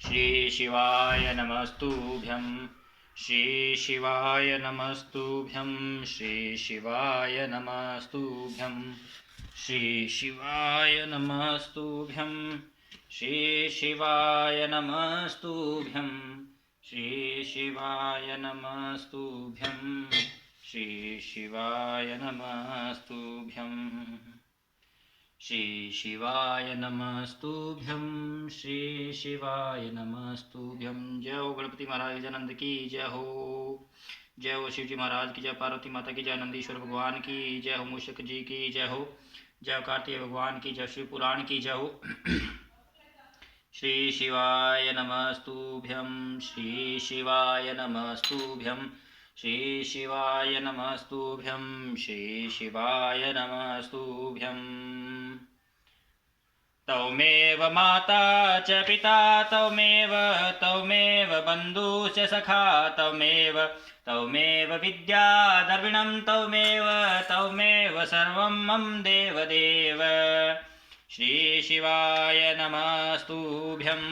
श्री शिवाय नमस्तुभ्यं। श्री शिवाय नमस्तुभ्यं। श्री शिवाय नमस्तुभ्यं। श्री शिवाय नमस्तुभ्यं। श्री शिवाय नमस्तुभ्यं। श्री शिवाय नमस्तुभ्यं। श्री शिवाय नमस्तुभ्यं। श्री शिवाय नमस्तुभ्यं। श्री शिवाय नमस्तुभ्यं। जय हो गणपति महाराज आनंद की जय हो। जय हो शिव जी महाराज की जय, पार्वती माता की जय, नंदीश्वर भगवान की जय हो, मूषक जी की जय हो, जय कार्तिकेय भगवान की जय, शिव पुराण की जय हो। श्री शिवाय नमस्तुभ्यं। श्री शिवाय नमस्तुभ्यं। श्री शिवाय नमस्तुभ्यं। श्री शिवाय नमस्तुभ्यं। तौमेव माता च पिता तौमेव बन्धु च सखा तौमेव विद्या द्रविणं तौमेव सर्वं मम देवदेव। श्री शिवाय नमस्तुभ्यं।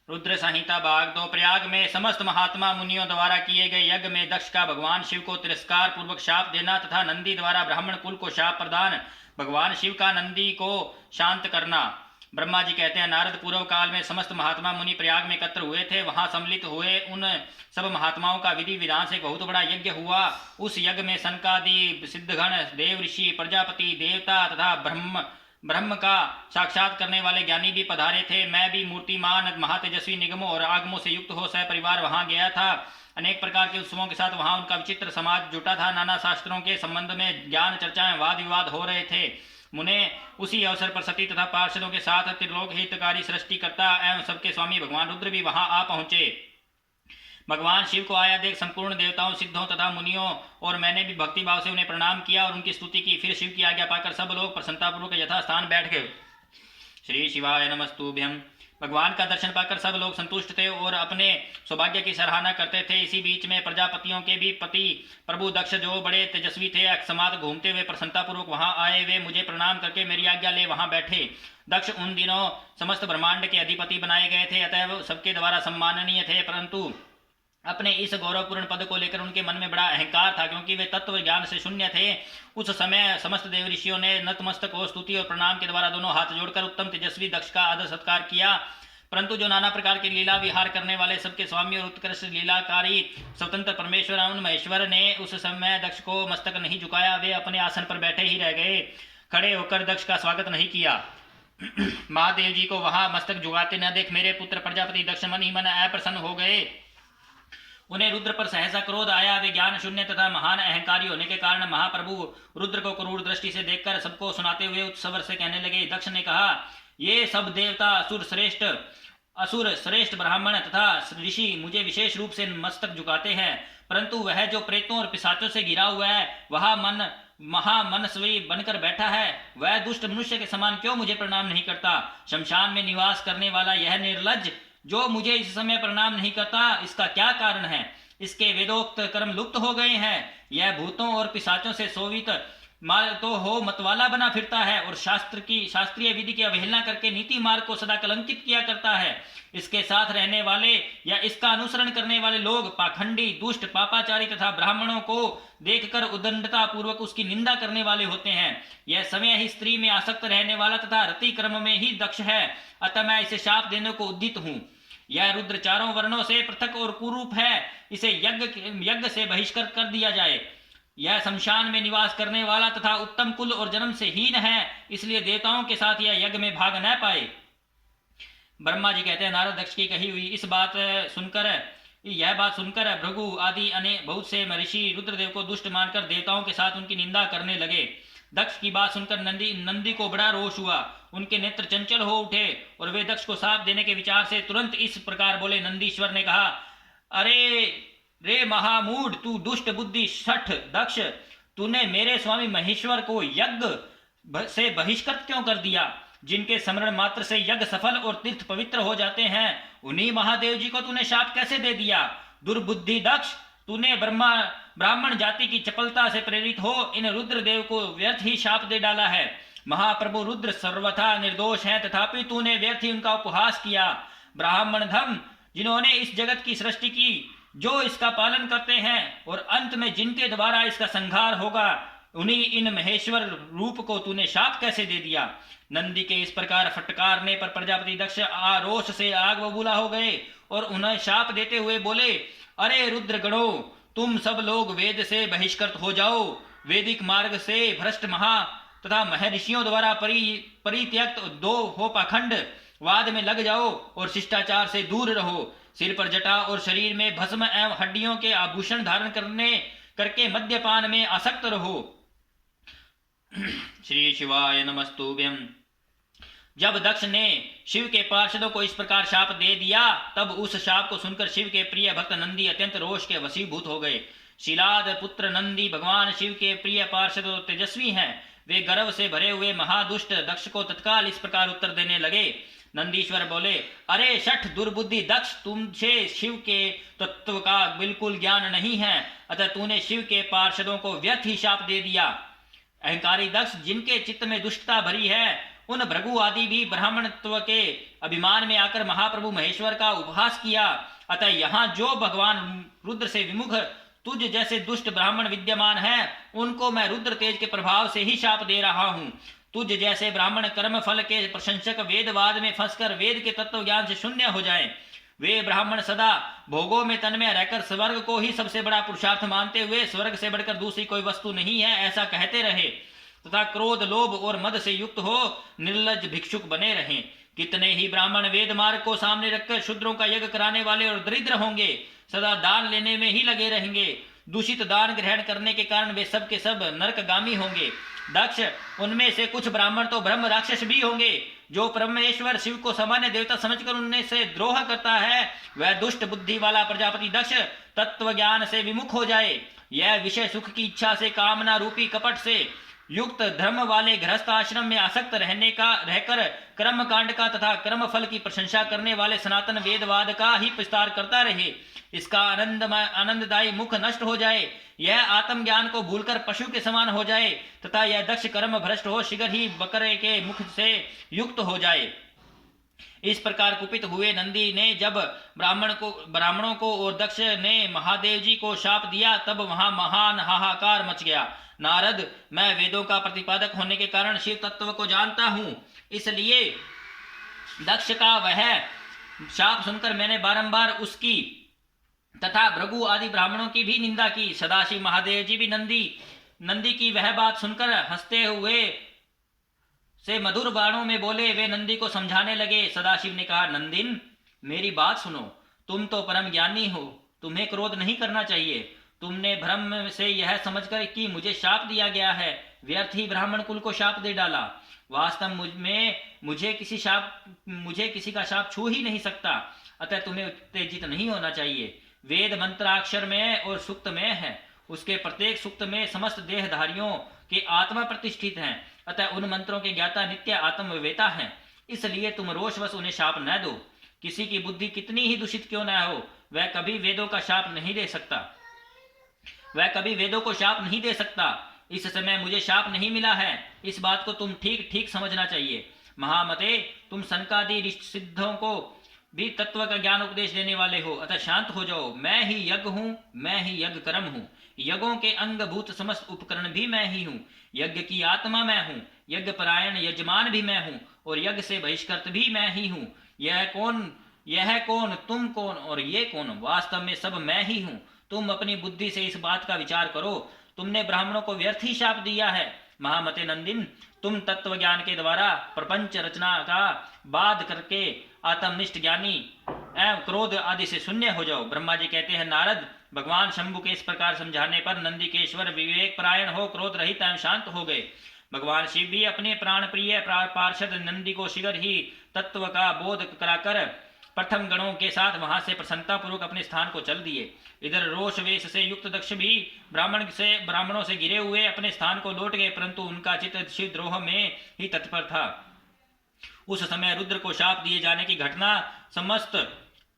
रुद्र संहिता भाग 2। प्रयाग में समस्त महात्मा मुनियों द्वारा किए गए यज्ञ में दक्ष का भगवान शिव को तिरस्कार पूर्वक शाप देना तथा नंदी द्वारा ब्राह्मण कुल को शाप प्रदान, भगवान शिव का नंदी को शांत करना। ब्रह्मा जी कहते हैं, नारद पूर्व काल में समस्त महात्मा मुनि प्रयाग में एकत्र हुए थे। वहां सम्मिलित हुए उन सब महात्माओं का विधि विधान से बहुत बड़ा यज्ञ हुआ। उस यज्ञ में सनकादि सिद्धगण, देव ऋषि, प्रजापति, देवता तथा ब्रह्म का साक्षात करने वाले ज्ञानी भी पधारे थे। मैं भी मूर्तिमान महातेजस्वी निगमों और आगमों से युक्त हो सपरिवार वहां गया था। अनेक प्रकार के उत्सवों के साथ वहां उनका विचित्र समाज जुटा था। नाना शास्त्रों के संबंध में ज्ञान चर्चाएं, वाद विवाद हो रहे थे। मुने उसी अवसर पर सती तथा पार्षदों के साथ त्रिलोक हितकारी सृष्टिकर्ता एवं सबके स्वामी भगवान रुद्र भी वहां आ पहुंचे। भगवान शिव को आया देख संपूर्ण देवताओं, सिद्धों तथा मुनियों और मैंने भी भक्ति भाव से उन्हें प्रणाम किया और उनकी स्तुति की। फिर शिव की आज्ञा पाकर सब लोग प्रसन्नतापूर्वक यथास्थान बैठ गए। श्री शिवाय नमस्तुभ्यं। भगवान का दर्शन पाकर सब लोग संतुष्ट थे और अपने सौभाग्य की सराहना करते थे। इसी बीच में प्रजापतियों के भी पति प्रभु दक्ष, जो बड़े तेजस्वी थे, अकस्मात घूमते हुए प्रसन्नतापूर्वक वहां आए। वे मुझे प्रणाम करके मेरी आज्ञा ले वहां बैठे। दक्ष उन दिनों समस्त ब्रह्मांड के अधिपति बनाए गए थे, अतः सबके द्वारा सम्माननीय थे, परंतु अपने इस गौरवपूर्ण पद को लेकर उनके मन में बड़ा अहंकार था, क्योंकि वे तत्व ज्ञान से शून्य थे। उस समय समस्त देव ऋषियों ने नतमस्तक हो स्तुति और प्रणाम के द्वारा दोनों हाथ जोड़कर उत्तम तेजस्वी दक्ष का आदर सत्कार किया। परंतु जो नाना प्रकार के लीला विहार करने वाले सबके स्वामी और उत्कृष्ट लीलाकारी स्वतंत्र परमेश्वर उन महेश्वर ने उस समय दक्ष को मस्तक नहीं झुकाया। वे अपने आसन पर बैठे ही रह गए, खड़े होकर दक्ष का स्वागत नहीं किया। महादेव जी को वहां मस्तक झुकाते न देख मेरे पुत्र प्रजापति दक्ष मन ही मन अप्रसन्न हो गए। उन्हें रुद्र पर सहसा क्रोध आया। वे ज्ञान शून्य तथा महान अहंकारी होने के कारण महाप्रभु रुद्र को क्रूर दृष्टि से देखकर सबको सुनाते हुए उत्सवर से कहने लगे। दक्ष ने कहा, ये सब देवता, असुर श्रेष्ठ ब्राह्मण तथा ऋषि मुझे विशेष रूप से मस्तक झुकाते हैं, परंतु वह जो प्रेतों और पिशाचों से घिरा हुआ है, वह महामनस्वी बनकर बैठा है, वह दुष्ट मनुष्य के समान क्यों मुझे प्रणाम नहीं करता? शमशान में निवास करने वाला यह निर्लज्ज जो मुझे इस समय प्रणाम नहीं करता, इसका क्या कारण है? इसके वेदोक्त कर्म लुप्त हो गए हैं। यह भूतों और पिशाचों से सोवित मार्ग तो हो मतवाला बना फिरता है और शास्त्रीय विधि की अवहेलना करके नीति मार्ग को सदा कलंकित किया करता है। इसके साथ रहने वाले या इसका अनुसरण करने वाले लोग पाखंडी, दुष्ट, पापाचारी तथा ब्राह्मणों को देखकर उदंडता पूर्वक उसकी निंदा करने वाले होते हैं। यह समय ही स्त्री में आसक्त रहने वाला तथा रति क्रम में ही दक्ष है, अतः मैं इसे शाप देने को उद्यत हूँ। यह रुद्र चारों वर्णों से पृथक और कुरूप है, इसे यज्ञ से बहिष्कृत कर दिया जाए। यह शमशान में निवास करने वाला तथा उत्तम कुल और जन्म से हीन है, इसलिए देवताओं के साथ यह यज्ञ में भाग न पाए। ब्रह्मा जी कहते हैं, नारद दक्ष की कही हुई यह बात सुनकर भृगु आदि बहुत से ऋषि रुद्रदेव को दुष्ट मानकर देवताओं के साथ उनकी निंदा करने लगे। दक्ष की बात सुनकर नंदी को बड़ा रोष हुआ। उनके नेत्र चंचल हो उठे और वे दक्ष को शाप देने के विचार से तुरंत इस प्रकार बोले। नंदीश्वर ने कहा, अरे रे महामूढ़, तू दुष्ट बुद्धि शठ दक्ष, तूने मेरे स्वामी महेश्वर को यज्ञ से बहिष्कृत क्यों कर दिया? जिनके स्मरण मात्र से यज्ञ सफल और तीर्थ पवित्र हो जाते हैं, उन्हीं महादेव जी को तूने शाप कैसे दे दिया? दुर्बुद्धि दक्ष, तूने ब्राह्मण जाति की चपलता से प्रेरित हो इन रुद्रदेव को व्यर्थ ही शाप दे डाला है। महाप्रभु रुद्र सर्वथा निर्दोष हैं, तथापि तूने व्यर्थ ही उनका उपहास किया। ब्राह्मण धम, जिन्होंने इस जगत की सृष्टि की, जो इसका पालन करते हैं और अंत में जिनके द्वारा इसका संहार होगा, उन्हीं इन महेश्वर रूप को तूने शाप कैसे दे दिया। नंदी के इस प्रकार फटकारने पर प्रजापति दक्ष आरोष से आग बबूला हो गए और उन्हें शाप देते हुए बोले, अरे रुद्र गणों, तुम सब लोग वेद से बहिष्कृत हो जाओ। वैदिक मार्ग से भ्रष्ट महा तथा महर्षियों द्वारा परित्यक्त दो हो पाखंड वाद में लग जाओ और शिष्टाचार से दूर रहो। सिर पर जटा और शरीर में भस्म एवं हड्डियों के आभूषण धारण करके मद्यपान में आसक्त रहो। श्री शिवाय नमस्तुभ्यं। जब दक्ष ने शिव के पार्षदों को इस प्रकार शाप दे दिया, तब उस शाप को सुनकर शिव के प्रिय भक्त नंदी अत्यंत रोष के वशीभूत हो गए। शीलाद पुत्र नंदी भगवान शिव के प्रिय पार्षद और तेजस्वी हैं। वे गर्व से भरे हुए महादुष्ट दक्ष को तत्काल इस प्रकार उत्तर देने लगे। नंदीश्वर बोले, अरे शठ दुर्बुद्धि दक्ष, तुमसे शिव के तत्व का बिल्कुल ज्ञान नहीं है, अतः तूने शिव के पार्षदों को व्यर्थ ही शाप दे दिया। अहंकारी दक्ष, जिनके चित्त में दुष्टता भरी है, उन भृगु आदि भी ब्राह्मणत्व के अभिमान में आकर महाप्रभु महेश्वर का उपहास किया। अतः यहाँ जो भगवान रुद्र से विमुख तुझ जैसे दुष्ट ब्राह्मण विद्यमान है, उनको मैं रुद्र तेज के प्रभाव से ही शाप दे रहा हूँ। तुझ जैसे ब्राह्मण कर्म फल के प्रशंसक वेदवाद में फंसकर वेद के तत्व ज्ञान से शून्य हो जाएं। वे ब्राह्मण सदा भोगों में तन्मय रहकर स्वर्ग को ही सबसे बड़ा पुरुषार्थ मानते हुए स्वर्ग से बढ़कर दूसरी कोई वस्तु नहीं है ऐसा कहते रहे, तथा क्रोध लोभ और मद से युक्त हो निर्लज भिक्षुक बने रहें। कितने ही ब्राह्मण वेद मार्ग को सामने रखकर शूद्रों का यज्ञ कराने वाले और दरिद्र होंगे, सदा दान लेने में ही लगे रहेंगे। दूषित दान ग्रहण करने के कारण वे सब के सब नरकगामी होंगे। दक्ष, उनमें से कुछ ब्राह्मण तो ब्रह्म राक्षस भी होंगे। जो परमेश्वर शिव को सामान्य देवता समझकर उनने से द्रोह करता है, वह दुष्ट बुद्धि वाला प्रजापति दक्ष तत्व ज्ञान से विमुख हो जाए। यह विषय सुख की इच्छा से कामना रूपी कपट से युक्त धर्म वाले गृहस्थ आश्रम में आसक्त रहकर कर्म कांड का तथा कर्म फल की प्रशंसा करने वाले सनातन वेदवाद का ही विस्तार करता रहे। इसका आनंददायी मुख नष्ट हो जाए, यह आत्मज्ञान को भूलकर पशु के समान हो जाए तथा यह दक्ष कर्म भ्रष्ट हो शीघ्र ही बकरे के मुख से युक्त हो जाए। इस प्रकार कुपित हुए नंदी ने जब ब्राह्मणों को और दक्ष ने महादेव जी को शाप दिया, तब वहां महान हाहाकार मच गया। नारद, मैं वेदों का प्रतिपादक होने के कारण शिव तत्व को जानता हूं, इसलिए दक्ष का वह शाप सुनकर मैंने बारंबार उसकी तथा भृगु आदि ब्राह्मणों की भी निंदा की। सदाशिव महादेव जी भी नंदी की वह बात सुनकर हंसते हुए से मधुर बाणों में बोले। वे नंदी को समझाने लगे। सदाशिव ने कहा, नंदिन, मेरी बात सुनो। तुम तो परम ज्ञानी हो, तुम्हें क्रोध नहीं करना चाहिए। तुमने भ्रम से यह समझकर कि मुझे शाप दिया गया है, व्यर्थ ही ब्राह्मण कुल को शाप दे डाला। वास्तव में मुझे किसी का शाप छू ही नहीं सकता, अतः तुम्हें उत्तेजित नहीं होना चाहिए। वेद मंत्राक्षर में और सुक्त में है, उसके प्रत्येक सुक्त में समस्त देहधारियों के आत्मा प्रतिष्ठित हैं, अतः उन मंत्रों के ज्ञाता नित्य आत्मवेता हैं। इसलिए तुम रोषवश उन्हें शाप न दो। किसी की बुद्धि कितनी ही दूषित क्यों न हो, वह कभी वेदों को शाप नहीं दे सकता। इस समय मुझे शाप नहीं मिला है, इस बात को तुम ठीक ठीक समझना चाहिए। महामते, तुम सनकादि सिद्धों को भी तत्व का ज्ञान उपदेश देने वाले हो, अतः शांत हो जाओ। मैं ही यज्ञ हूँ, मैं ही यज्ञ कर्म हूँ। यज्ञों के अंगभूत समस्त उपकरण भी मैं ही हूँ। यज्ञ की आत्मा मैं हूँ, यज्ञ परायण यजमान भी मैं हूँ और यज्ञ से बहिष्कृत भी मैं ही हूँ। यह कौन, तुम कौन और ये कौन, वास्तव में सब मैं ही हूँ। तुम अपनी बुद्धि से इस बात का विचार करो। तुमने ब्राह्मणों को व्यर्थ ही शाप दिया है। महामते नंदिन, तुम तत्व ज्ञान के द्वारा प्रपंच रचना का बाध करके आत्मनिष्ठ ज्ञानी एवं क्रोध आदि से शून्य हो जाओ। ब्रह्मा जी कहते हैं, नारद, भगवान शंभु के इस प्रकार समझाने पर नंदिकेश्वर विवेक परायण हो क्रोध रहित एवं शांत हो गए। भगवान शिव भी अपने प्राण प्रिय पार्षद नंदी को शीघ्र ही तत्व का बोध कराकर प्रथम गणों के साथ वहां से प्रसन्नता पूर्वक अपने स्थान को चल दिए। इधर रोष वेश से युक्त दक्ष भी ब्राह्मणों से गिरे हुए अपने स्थान को लौट गए, परंतु उनका चित्त शिव द्रोह में ही तत्पर था। उस समय रुद्र को शाप दिए जाने की घटना समस्त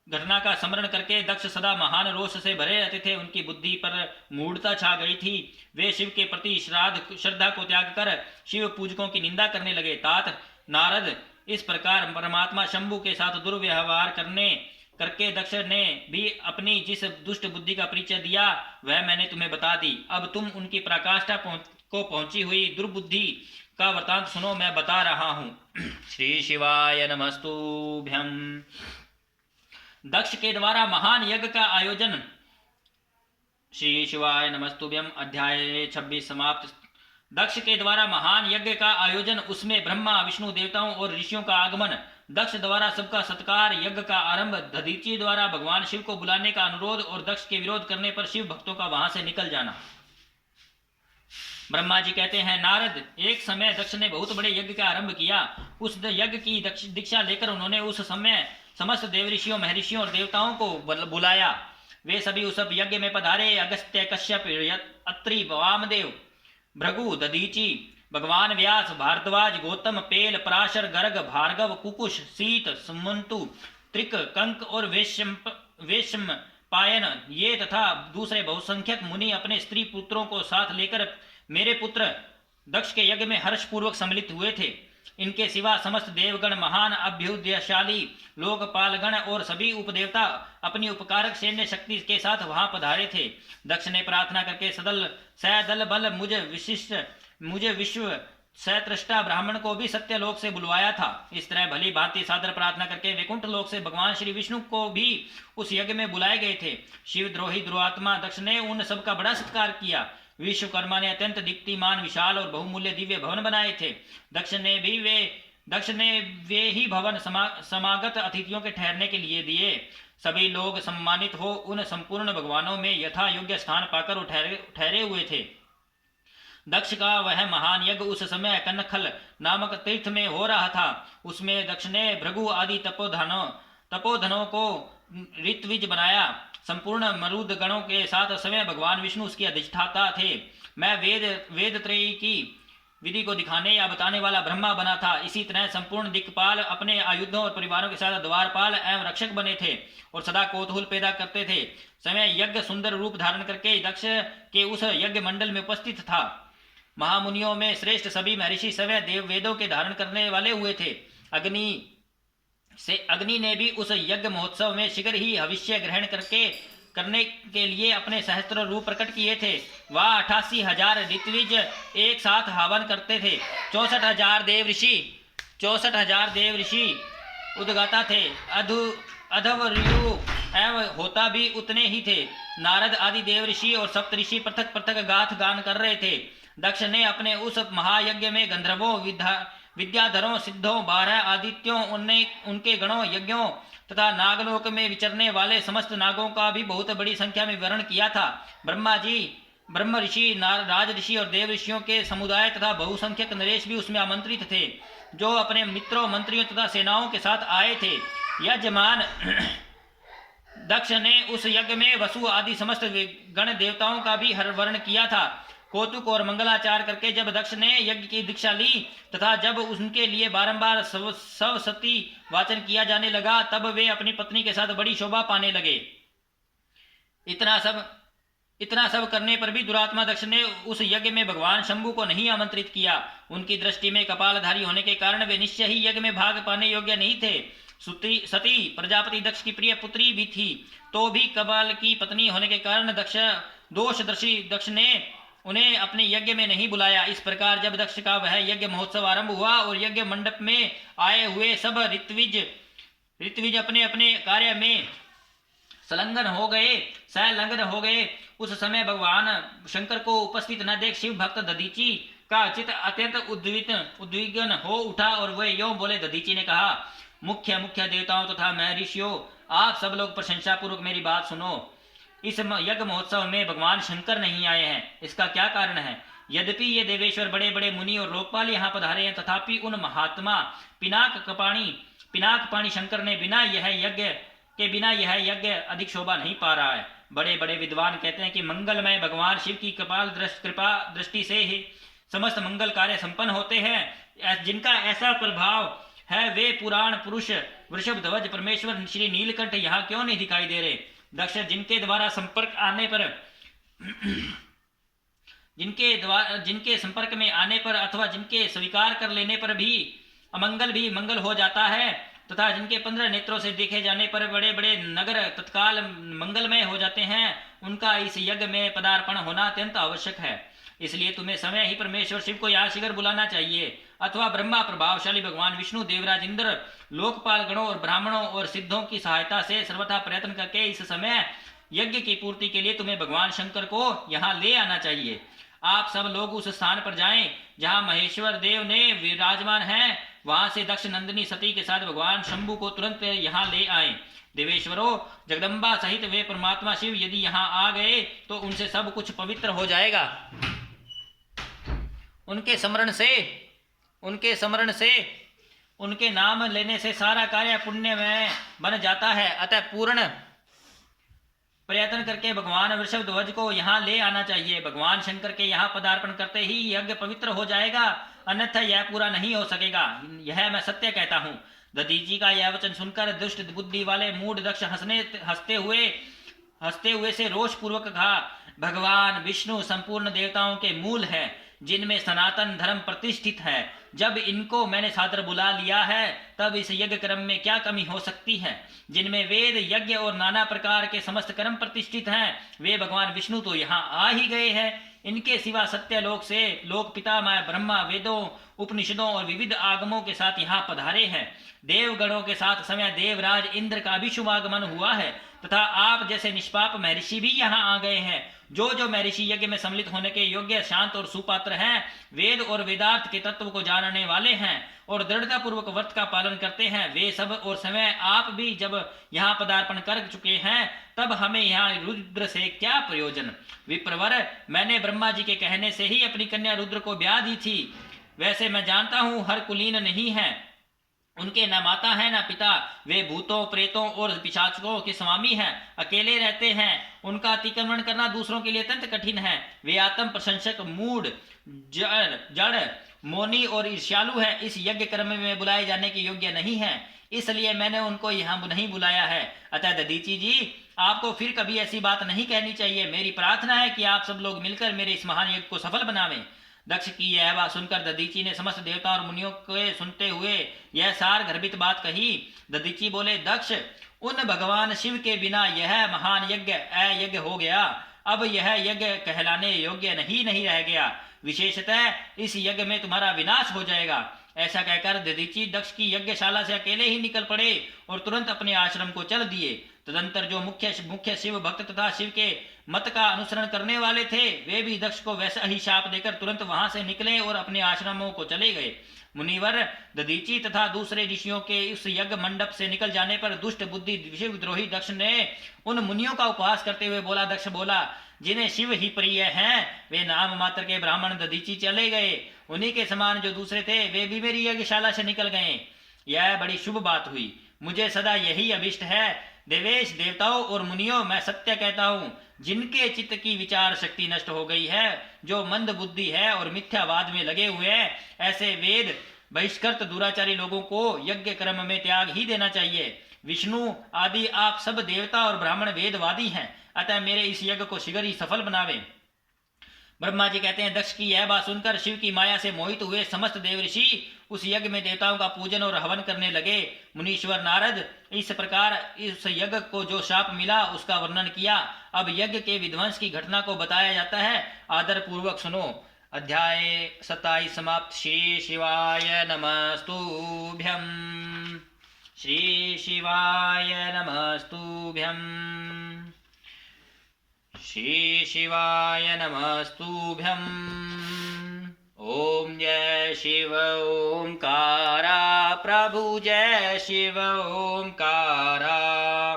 घटना का स्मरण करके दक्ष सदा महान रोष से भरे रहते थे। उनकी बुद्धि पर मूढ़ता छा गई थी। वे शिव के प्रति श्रद्धा को त्याग कर शिव पूजकों की निंदा करने लगे। तात नारद, इस प्रकार परमात्मा शंभु के साथ दुर्व्यवहार करके दक्ष ने भी अपनी जिस दुष्ट बुद्धि का परिचय दिया वह मैंने तुम्हें बता दी। अब तुम उनकी पराकाष्ठा को पहुंची हुई दुर्बुद्धि का वृतांत सुनो, मैं बता रहा हूं। श्री शिवाय नमस्तुभ्यं। दक्ष के द्वारा महान यज्ञ का आयोजन। श्री शिवाय नमस्तुभ्यं। अध्याय 26 समाप्त। दक्ष के द्वारा महान यज्ञ का आयोजन, उसमें ब्रह्मा विष्णु देवताओं और ऋषियों का आगमन, दक्ष द्वारा सबका सत्कार, यज्ञ का आरंभ, दधीचि द्वारा भगवान शिव को बुलाने का अनुरोध और दक्ष के विरोध करने पर शिव भक्तों का वहां से निकल जाना। ब्रह्मा जी कहते हैं, नारद, एक समय दक्ष ने बहुत बड़े यज्ञ का आरंभ किया। उस यज्ञ की दीक्षा लेकर उन्होंने उस समय समस्त देव ऋषियों, महर्षियों और देवताओं को बुलाया। वे सभी उस यज्ञ में पधारे। अगस्त्य, कश्यप, अत्रि, वामदेव, भृगु, दधीचि, भगवान व्यास, भारद्वाज, गौतम, पेल, पराशर, गर्ग, भार्गव, कुकुश, सीत, सुमंतु, त्रिक, कंक और वेशम्पायन ये तथा दूसरे बहुसंख्यक मुनि अपने स्त्री पुत्रों को साथ लेकर मेरे पुत्र दक्ष के यज्ञ में हर्षपूर्वक सम्मिलित हुए थे। इनके सिवा समस्त देवगण, महान अभ्युदयशाली लोकपालगण और सभी उपदेवता अपनी उपकारक सैन्य शक्ति के साथ वहां पधारे थे। दक्ष ने प्रार्थना करके सदल बल मुझे विश्व सत्रष्टा ब्राह्मण को भी सत्य लोक से बुलवाया था। इस तरह भली भांति सादर प्रार्थना करके वैकुंठ लोक से भगवान श्री विष्णु को भी उस यज्ञ में बुलाए गए थे। शिव द्रोही दुरात्मा दक्ष ने उन सबका बड़ा सत्कार किया। विश्वकर्मा ने अत्यंत दीप्तिमान, विशाल और बहुमूल्य दिव्य भवन बनाए थे। दक्ष ने वे ही भवन समागत अतिथियों के ठहरने के लिए दिए। सभी लोग सम्मानित हो उन संपूर्ण भगवानों में यथा योग्य स्थान पाकर ठहरे हुए थे। दक्ष का वह महान यज्ञ उस समय कनखल नामक तीर्थ में हो रहा था। उसमें दक्ष ने भृगु आदि तपोधनों को ऋत्विज बनाया। संपूर्ण मरुद गणों के साथ समय भगवान विष्णु उसके अधिष्ठाता थे। मैं वेद त्रयी की विधि को दिखाने या बताने वाला ब्रह्मा बना था। इसी तरह संपूर्ण दिक्पाल अपने आयुधों और परिवारों के साथ द्वारपाल एवं रक्षक बने थे और सदा कौतूहल पैदा करते थे। समय यज्ञ सुंदर रूप धारण करके दक्ष के उस यज्ञ मंडल में उपस्थित था। महामुनियों में श्रेष्ठ सभी महर्षि समय देव वेदों के धारण करने वाले हुए थे। अग्नि ने भी उस यज्ञ महोत्सव में शीघ्र ही हविष्य ग्रहण करने के लिए अपने सहस्त्र रूप प्रकट किए थे। वह 88,000 ऋत्विज एक साथ हवन करते थे। 64,000 देव ऋषि उद्गाता थे। अधर्वयु एवं होता भी उतने ही थे। नारद आदि देव ऋषि और सप्तऋषि पृथक पृथक गाथ गान कर रहे थे। दक्ष ने अपने उस महायज्ञ में गंधर्वों, विद्याधरों, सिद्धों, 12 आदित्यों, उनके गणों, यज्ञों तथा नागलोक में विचरने वाले समस्त नागों का भी बहुत बड़ी संख्या में विवरण किया था। ब्रह्म ऋषि, राज ऋषि और देव ऋषियों के समुदाय तथा बहुसंख्यक नरेश भी उसमें आमंत्रित थे, जो अपने मित्रों, मंत्रियों तथा सेनाओं के साथ आए थे। यजमान दक्ष ने उस यज्ञ में वसु आदि समस्त गण देवताओं का भी हरवर्ण किया था। कौतुक और मंगलाचार करके जब दक्ष ने यज्ञ की दीक्षा ली तथा जब उनके लिए बारंबार सवसती वाचन किया जाने लगा, तब वे अपनी पत्नी के साथ बड़ी शोभा पाने लगे। इतना सब करने पर भी दुरात्मा दक्ष ने उस यज्ञ में भगवान शंभु को नहीं आमंत्रित किया। उनकी दृष्टि में कपालधारी होने के कारण वे निश्चय ही यज्ञ में भाग पाने योग्य नहीं थे। सती प्रजापति दक्ष की प्रिय पुत्री भी थी, तो भी कपाल की पत्नी होने के कारण दोषदर्शी दक्ष ने उन्हें अपने यज्ञ में नहीं बुलाया। इस प्रकार जब दक्ष का वह यज्ञ महोत्सव आरंभ हुआ और यज्ञ मंडप में आए हुए सब ऋत्विज अपने अपने कार्य में संलग्न हो गए, उस समय भगवान शंकर को उपस्थित न देख शिव भक्त दधीचि का चित्त अत्यंत उद्विग्न हो उठा और वे यों बोले। दधीचि ने कहा, मुख्य देवताओं तथा महर्षियों, आप सब लोग प्रशंसा पूर्वक मेरी बात सुनो। इस यज्ञ महोत्सव में भगवान शंकर नहीं आए हैं। इसका क्या कारण है? यद्यपि ये देवेश्वर बड़े बड़े मुनि और लोकपाल यहाँ पधारे हैं, तथापि उन महात्मा पिनाक पाणी शंकर ने बिना यह यज्ञ अधिक शोभा नहीं पा रहा है। बड़े बड़े विद्वान कहते हैं कि मंगलमय भगवान शिव की कृपा दृष्टि से ही समस्त मंगल कार्य संपन्न होते हैं। जिनका ऐसा प्रभाव है वे पुराण पुरुष वृषभ ध्वज परमेश्वर श्री नीलकंठ यहाँ क्यों नहीं दिखाई दे रहे? दक्ष, जिनके द्वारा संपर्क आने पर जिनके संपर्क में आने पर अथवा जिनके स्वीकार कर लेने पर भी अमंगल भी मंगल हो जाता है तथा जिनके 15 नेत्रों से देखे जाने पर बड़े बड़े नगर तत्काल मंगलमय हो जाते हैं, उनका इस यज्ञ में पदार्पण होना अत्यंत आवश्यक है। इसलिए तुम्हें समय ही परमेश्वर शिव को यहाँ शीघ्र बुलाना चाहिए, अथवा ब्रह्मा प्रभावशाली भगवान विष्णु, देवराज इंद्र, लोकपाल गणों और ब्राह्मणों और सिद्धों की सहायता से सर्वथा प्रयत्न करके इस समय यज्ञ की पूर्ति के लिए तुम्हें भगवान शंकर को यहाँ ले आना चाहिए। आप सब लोग उस स्थान पर जाएं जहाँ महेश्वर देव ने विराजमान हैं, वहां से दक्ष नंदिनी सती के साथ भगवान शंभु को तुरंत यहाँ ले आए। देवेश्वरों, जगदम्बा सहित वे परमात्मा शिव यदि यहाँ आ गए तो उनसे सब कुछ पवित्र हो जाएगा। उनके स्मरण से उनके नाम लेने से सारा कार्य पुण्यमय बन जाता है। अतः पूर्ण प्रयत्न करके भगवान वृषभ ध्वज को यहाँ ले आना चाहिए। भगवान शंकर के यहाँ पदार्पण करते ही यज्ञ पवित्र हो जाएगा, अन्यथा यह पूरा नहीं हो सकेगा। यह मैं सत्य कहता हूँ। दधीची का यह वचन सुनकर दुष्ट बुद्धि वाले मूढ़ दक्ष हंसते हुए से रोष पूर्वक कहा, भगवान विष्णु संपूर्ण देवताओं के मूल है, जिनमें सनातन धर्म प्रतिष्ठित है। जब इनको मैंने सादर बुला लिया है तब इस यज्ञ कर्म में क्या कमी हो सकती है? जिनमें वेद यज्ञ और नाना प्रकार के समस्त कर्म प्रतिष्ठित हैं, वे भगवान विष्णु तो यहाँ आ ही गए हैं। इनके सिवा सत्य लोक से लोक पितामह ब्रह्मा वेदों उपनिषदों और विविध आगमों के साथ यहाँ पधारे हैं। देवगणों के साथ समय देवराज इंद्र का भी शुभागमन हुआ है तथा आप जैसे निष्पाप महर्षि भी यहाँ आ गए हैं। जो महर्षि यज्ञ में सम्मिलित होने के योग्य, शांत और सुपात्र हैं, वेद और वेदार्थ के तत्व को जानने वाले हैं और दृढ़ता पूर्वक व्रत का पालन करते हैं, वे सब और समय आप भी जब यहाँ पदार्पण कर चुके हैं, तब हमें यहाँ रुद्र से क्या प्रयोजन? विप्रवर, मैंने ब्रह्मा जी के कहने से ही अपनी कन्या रुद्र को ब्याह दी थी। वैसे मैं जानता हूँ हर कुलीन नहीं है, उनके न माता है न पिता, वे भूतों प्रेतों और पिशाचों के स्वामी हैं, अकेले रहते हैं। उनका अतिक्रमण करना दूसरों के लिए अत्यंत कठिन है। वे आत्म प्रशंसक, मूढ़, जड़, मौनी और ईर्ष्यालु है, इस यज्ञ कर्म में बुलाए जाने के योग्य नहीं है, इसलिए मैंने उनको यहाँ नहीं बुलाया है। अतः दधीची जी, आपको फिर कभी ऐसी बात नहीं कहनी चाहिए। मेरी प्रार्थना है कि आप सब लोग मिलकर मेरे इस महान यज्ञ को सफल बनावें। दक्ष की यह बात सुनकर दधीची ने समस्त देवता और मुनियों के सुनते हुए यह सार गर्भित बात कही। दधीची बोले, दक्ष, उन भगवान शिव के बिना यह महान यज्ञ अयज्ञ हो गया। अब यह यज्ञ कहलाने योग्य नहीं रह गया। विशेषतः इस यज्ञ में तुम्हारा विनाश हो जाएगा। ऐसा कहकर दधीची दक्ष की यज्ञशाला से अकेले ही निकल पड़े और तुरंत अपने आश्रम को चल दिए। तदंतर जो मुख्य शिव भक्त तथा शिव के मत का अनुसरण करने वाले थे, वे भी दक्ष को वैसा ही शाप देकर तुरंत वहां से निकले और अपने आश्रमों को चले गए। मुनिवर, दधीची तथा दूसरे ऋषियों के उस यज्ञ मंडप से निकल जाने पर दुष्ट बुद्धि शिवद्रोही दक्ष ने उन मुनियों का उपहास करते हुए बोला, दक्ष बोला, जिन्हें शिव ही प्रिय हैं, वे नाम मात्र के ब्राह्मण दधीची चले गए। उन्हीं के समान जो दूसरे थे, वे भी मेरी यज्ञशाला से निकल गए। यह बड़ी शुभ बात हुई। मुझे सदा यही अभिष्ट है। देवेश, देवताओं और मुनियों, मैं सत्य कहता हूँ, जिनके चित्त की विचार शक्ति नष्ट हो गई है, जो मंद बुद्धि है और मिथ्यावाद में लगे हुए हैं, ऐसे वेद बहिष्कृत दुराचारी लोगों को यज्ञ कर्म में त्याग ही देना चाहिए। विष्णु आदि आप सब देवता और ब्राह्मण वेदवादी हैं, अतः मेरे इस यज्ञ को शीघ्र ही सफल बनावे। ब्रह्मा जी कहते हैं, दक्ष की यह बात सुनकर शिव की माया से मोहित हुए समस्त देवऋषि उस यज्ञ में देवताओं का पूजन और हवन करने लगे। मुनीश्वर नारद इस प्रकार इस यज्ञ को जो शाप मिला उसका वर्णन किया। अब यज्ञ के विध्वंस की घटना को बताया जाता है, आदर पूर्वक सुनो। अध्याय 27 समाप्त। श्री शिवाय नमस्तुभ्यं। श्री शिवाय नमस्तुभ्यं। श्री शिवाय नमस्तुभ्यं। ओम जय शिव ओंकारा, प्रभु जय शिव ओंकारा।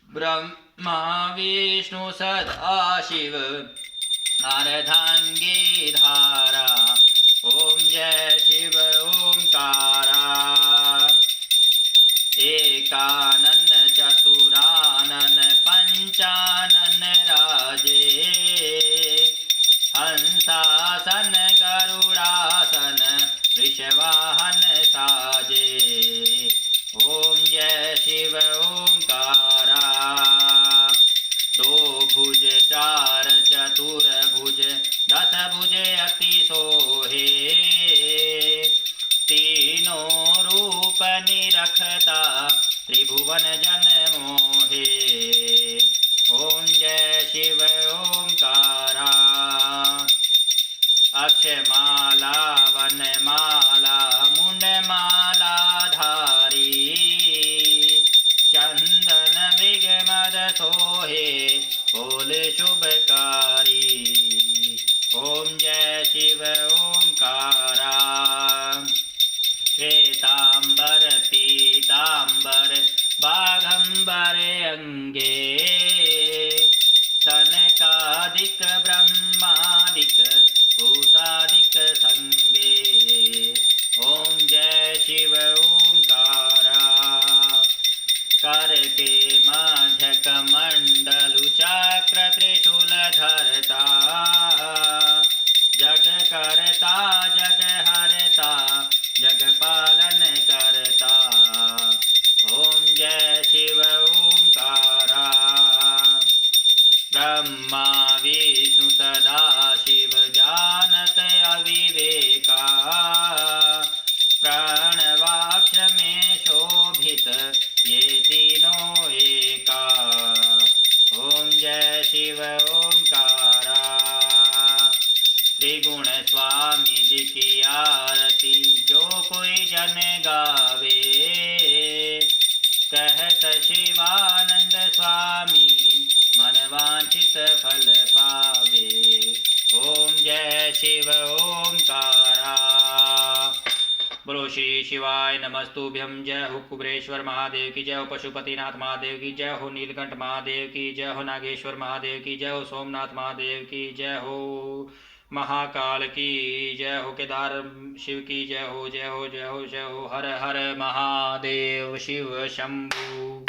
ब्रह्मा विष्णु सदा शिव अर्धांगी धारा। ओम जय शिव ओंकारा। एकानन चतुरानन पंचानन राजे। हंसासन गरुड़ासन वृषवाहन साजे। ओम जय शिव ओंकारा। दो भुज चार चतुर भुज दस भुजे अति सोहे। तीनों रूप निरखता त्रिभुवन जन मोहे। ओम जय शिव ओंकारा। अक्षमाला वनमाला मुंडमाला धारी। चंदन मृग मद सोहे फूल शुभकारी। ओम जय शिव ओंकारा। श्वेतांबर पीतांबर बाघंबर अंगे। तनकादिक ब्रह्मादिक भूतादिक संगे। ओम जय शिव ओंकारा। कर के मध्य कमंडलु चक्र त्रिशूल धरता। जग करता जग हरता जग पालन करता। ओम जय शिव ओंकारा। ब्रह्मा विष्णु सदा शिव जानत अविवेका। प्रणवाक्ष में शोभित ये तीनों एका। ओम जय शिव ओंकारा। त्रिगुण स्वामी जी की आरती जो कोई जन गावे। कहत शिवानंद स्वामी मन वांछित फल पावे। ओम जय शिव ओंकारा। बोलो श्री शिवाय नमस्तुभ्यं। जय हो कुबेरेश्वर महादेव की जय हो। पशुपतिनाथ महादेव की जय हो। नीलकंठ महादेव की जय हो। नागेश्वर महादेव की जय हो। सोमनाथ महादेव की जय हो। महाकाल की जय हो। केदार शिव की जय हो। जय हो जय हो जय हो। हर हर महादेव शिव शंभु।